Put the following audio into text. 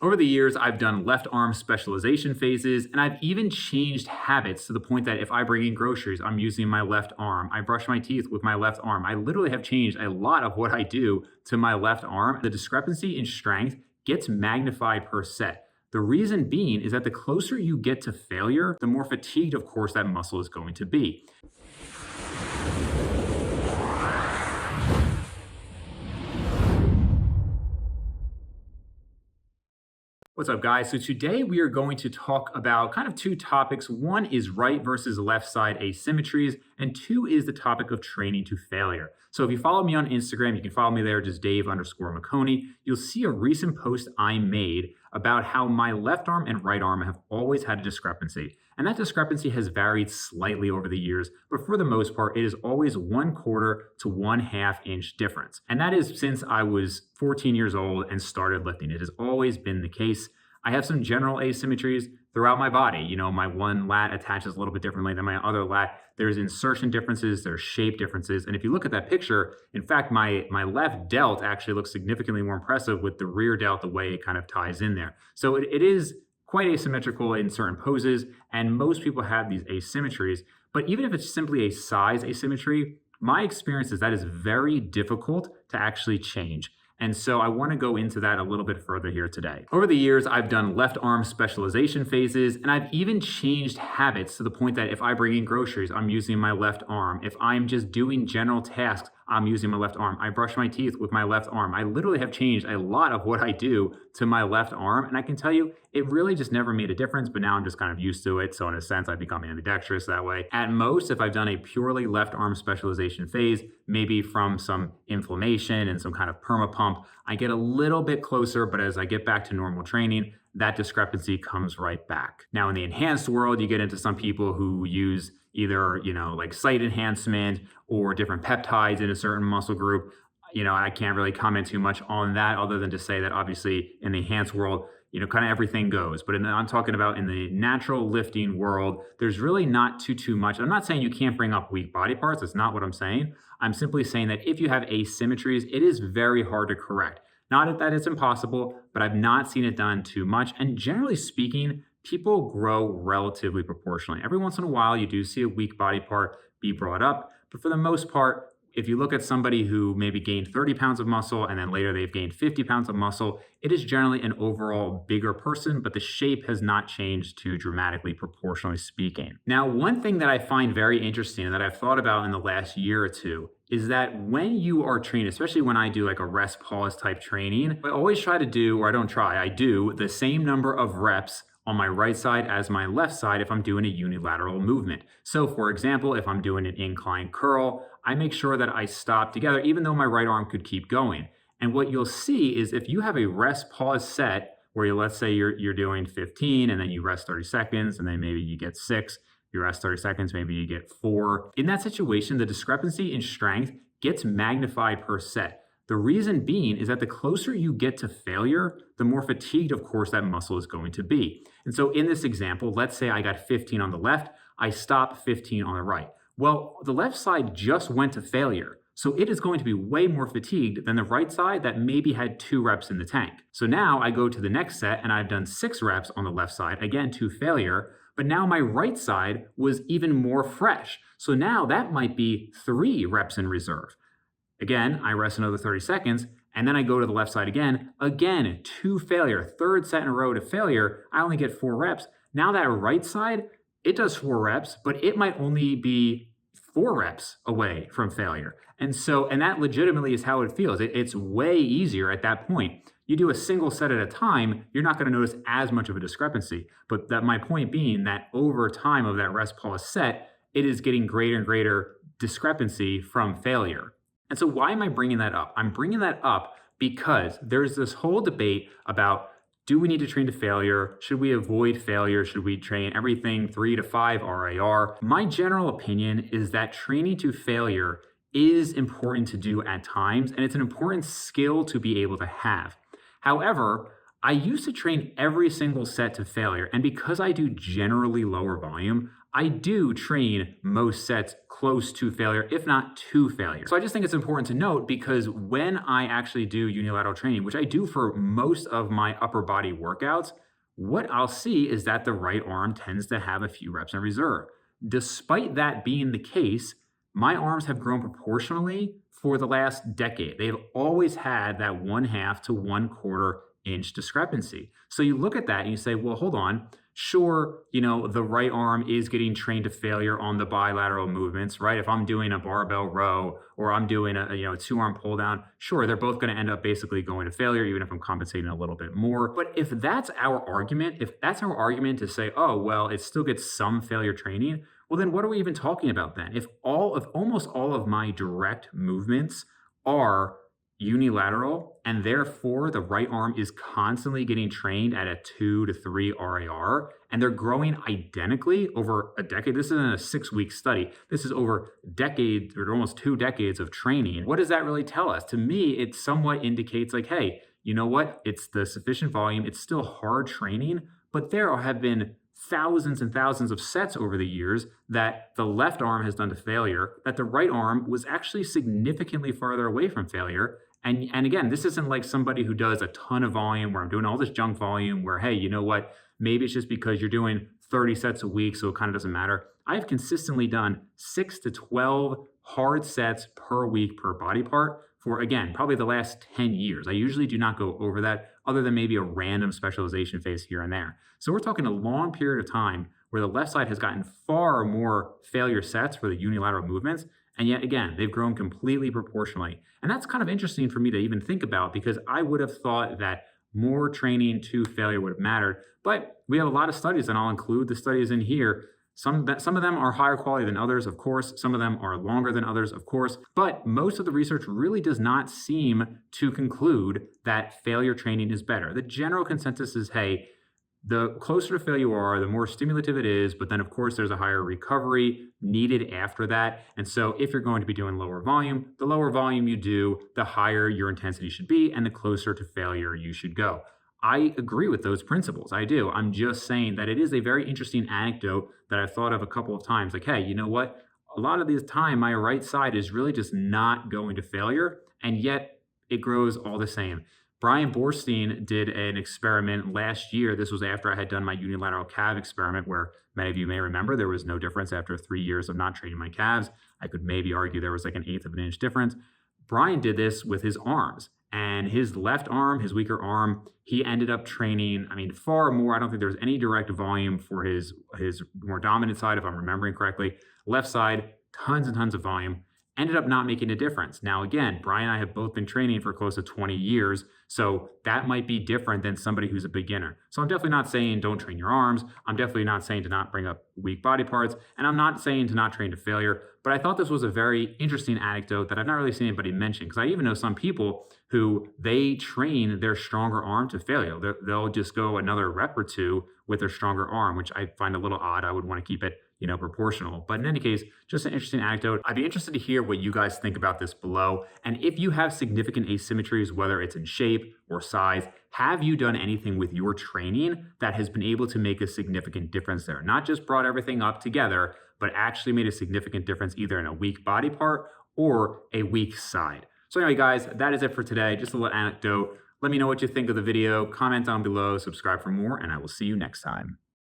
Over the years, I've done left arm specialization phases, and I've even changed habits to the point that if I bring in groceries, I'm using my left arm. I brush my teeth with my left arm. I literally have changed a lot of what I do to my left arm. The discrepancy in strength gets magnified per set. The reason being is that the closer you get to failure, the more fatigued, of course, that muscle is going to be. What's up, guys? So today we are going to talk about kind of two topics. One is right versus left side asymmetries, and two is the topic of training to failure. So if you follow me on Instagram, you can follow me there, just Dave_McConey. You'll see a recent post I made about how my left arm and right arm have always had a discrepancy. And that discrepancy has varied slightly over the years, but for the most part, it is always 1/4 to 1/2 inch difference. And that is since I was 14 years old and started lifting. It has always been the case. I have some general asymmetries throughout my body. You know, my one lat attaches a little bit differently than my other lat. There's insertion differences, there's shape differences. And if you look at that picture, in fact, my left delt actually looks significantly more impressive with the rear delt, the way it kind of ties in there. So it is quite asymmetrical in certain poses, and most people have these asymmetries. But even if it's simply a size asymmetry, my experience is that is very difficult to actually change. And so I want to go into that a little bit further here today. Over the years, I've done left arm specialization phases, and I've even changed habits to the point that if I bring in groceries, I'm using my left arm. If I'm just doing general tasks, I'm using my left arm. I brush my teeth with my left arm. I literally have changed a lot of what I do to my left arm. And I can tell you, it really just never made a difference, but now I'm just kind of used to it. So in a sense, I've become ambidextrous that way. At most, if I've done a purely left arm specialization phase, maybe from some inflammation and some kind of perma pump, I get a little bit closer, but as I get back to normal training, that discrepancy comes right back. Now in the enhanced world, you get into some people who use either, like site enhancement or different peptides in a certain muscle group. I can't really comment too much on that other than to say that obviously in the enhanced world, kind of everything goes. But I'm talking about in the natural lifting world, there's really not too much. I'm not saying you can't bring up weak body parts. That's not what I'm saying. I'm simply saying that if you have asymmetries, it is very hard to correct. Not that it's impossible, but I've not seen it done too much. And generally speaking, people grow relatively proportionally. Every once in a while, you do see a weak body part be brought up. But for the most part, if you look at somebody who maybe gained 30 pounds of muscle and then later they've gained 50 pounds of muscle, it is generally an overall bigger person, but the shape has not changed too dramatically, proportionally speaking. Now, one thing that I find very interesting and that I've thought about in the last year or two is that when you are trained, especially when I do like a rest pause type training, I always try to do, or I don't try, I do the same number of reps on my right side as my left side if I'm doing a unilateral movement. So for example, if I'm doing an incline curl, I make sure that I stop together, even though my right arm could keep going. And what you'll see is if you have a rest pause set where let's say you're doing 15 and then you rest 30 seconds and then maybe you get 6, you rest 30 seconds, maybe you get 4. In that situation, the discrepancy in strength gets magnified per set. The reason being is that the closer you get to failure, the more fatigued, of course, that muscle is going to be. And so in this example, let's say I got 15 on the left, I stop 15 on the right. Well, the left side just went to failure. So it is going to be way more fatigued than the right side that maybe had 2 reps in the tank. So now I go to the next set and I've done 6 reps on the left side, again, to failure. But now my right side was even more fresh. So now that might be 3 reps in reserve. Again, I rest another 30 seconds, and then I go to the left side again to failure. 3rd set in a row to failure, I only get 4 reps. Now that right side, it does 4 reps, but it might only be 4 reps away from failure. And that legitimately is how it feels. It's way easier at that point. You do a single set at a time, you're not going to notice as much of a discrepancy. But my point being that over time of that rest pause set, it is getting greater and greater discrepancy from failure. And so why am I bringing that up? I'm bringing that up because there's this whole debate about, do we need to train to failure? Should we avoid failure? Should we train everything 3 to 5 RAR? My general opinion is that training to failure is important to do at times, and it's an important skill to be able to have. However, I used to train every single set to failure, and because I do generally lower volume, I do train most sets close to failure, if not to failure. So I just think it's important to note because when I actually do unilateral training, which I do for most of my upper body workouts, what I'll see is that the right arm tends to have a few reps in reserve. Despite that being the case, my arms have grown proportionally for the last decade. They've always had that 1/2 to 1/4 inch discrepancy. So you look at that and you say, well, hold on. Sure, the right arm is getting trained to failure on the bilateral movements, right? If I'm doing a barbell row or I'm doing a two-arm pull down, sure, they're both going to end up basically going to failure, even if I'm compensating a little bit more. But if that's our argument, to say, oh, well, it still gets some failure training, well, then what are we even talking about then? If almost all of my direct movements are unilateral, and therefore the right arm is constantly getting trained at a 2 to 3 RAR, and they're growing identically over a decade. This isn't a 6-week study. This is over decades or almost 2 decades of training. What does that really tell us? To me, it somewhat indicates like, hey, you know what? It's the sufficient volume. It's still hard training, but there have been thousands and thousands of sets over the years that the left arm has done to failure, that the right arm was actually significantly farther away from failure. And again, this isn't like somebody who does a ton of volume where I'm doing all this junk volume where, hey, you know what? Maybe it's just because you're doing 30 sets a week, so it kind of doesn't matter. I've consistently done 6 to 12 hard sets per week per body part for, again, probably the last 10 years. I usually do not go over that other than maybe a random specialization phase here and there. So we're talking a long period of time where the left side has gotten far more failure sets for the unilateral movements. And yet again, they've grown completely proportionally. And that's kind of interesting for me to even think about because I would have thought that more training to failure would have mattered. But we have a lot of studies, and I'll include the studies in here. Some of them are higher quality than others, of course. Some of them are longer than others, of course. But most of the research really does not seem to conclude that failure training is better. The general consensus is, hey, the closer to failure you are, the more stimulative it is, but then of course there's a higher recovery needed after that. And so if you're going to be doing lower volume, the lower volume you do, the higher your intensity should be and the closer to failure you should go. I agree with those principles. I do. I'm just saying that it is a very interesting anecdote that I've thought of a couple of times. Like, hey, you know what? A lot of this time, my right side is really just not going to failure, and yet it grows all the same. Brian Borstein did an experiment last year. This was after I had done my unilateral calf experiment, where many of you may remember there was no difference after 3 years of not training my calves. I could maybe argue there was like 1/8 of an inch difference. Brian did this with his arms, and his left arm, his weaker arm, he ended up training, far more. I don't think there was any direct volume for his more dominant side, if I'm remembering correctly. Left side, tons and tons of volume. Ended up not making a difference. Now, again, Brian and I have both been training for close to 20 years, so that might be different than somebody who's a beginner. So I'm definitely not saying don't train your arms. I'm definitely not saying to not bring up weak body parts, and I'm not saying to not train to failure, but I thought this was a very interesting anecdote that I've not really seen anybody mention, because I even know some people who they train their stronger arm to failure. They'll just go another rep or two with their stronger arm, which I find a little odd. I would want to keep it proportional. But in any case, just an interesting anecdote. I'd be interested to hear what you guys think about this below. And if you have significant asymmetries, whether it's in shape or size, have you done anything with your training that has been able to make a significant difference there? Not just brought everything up together, but actually made a significant difference either in a weak body part or a weak side. So anyway, guys, that is it for today. Just a little anecdote. Let me know what you think of the video. Comment down below, subscribe for more, and I will see you next time.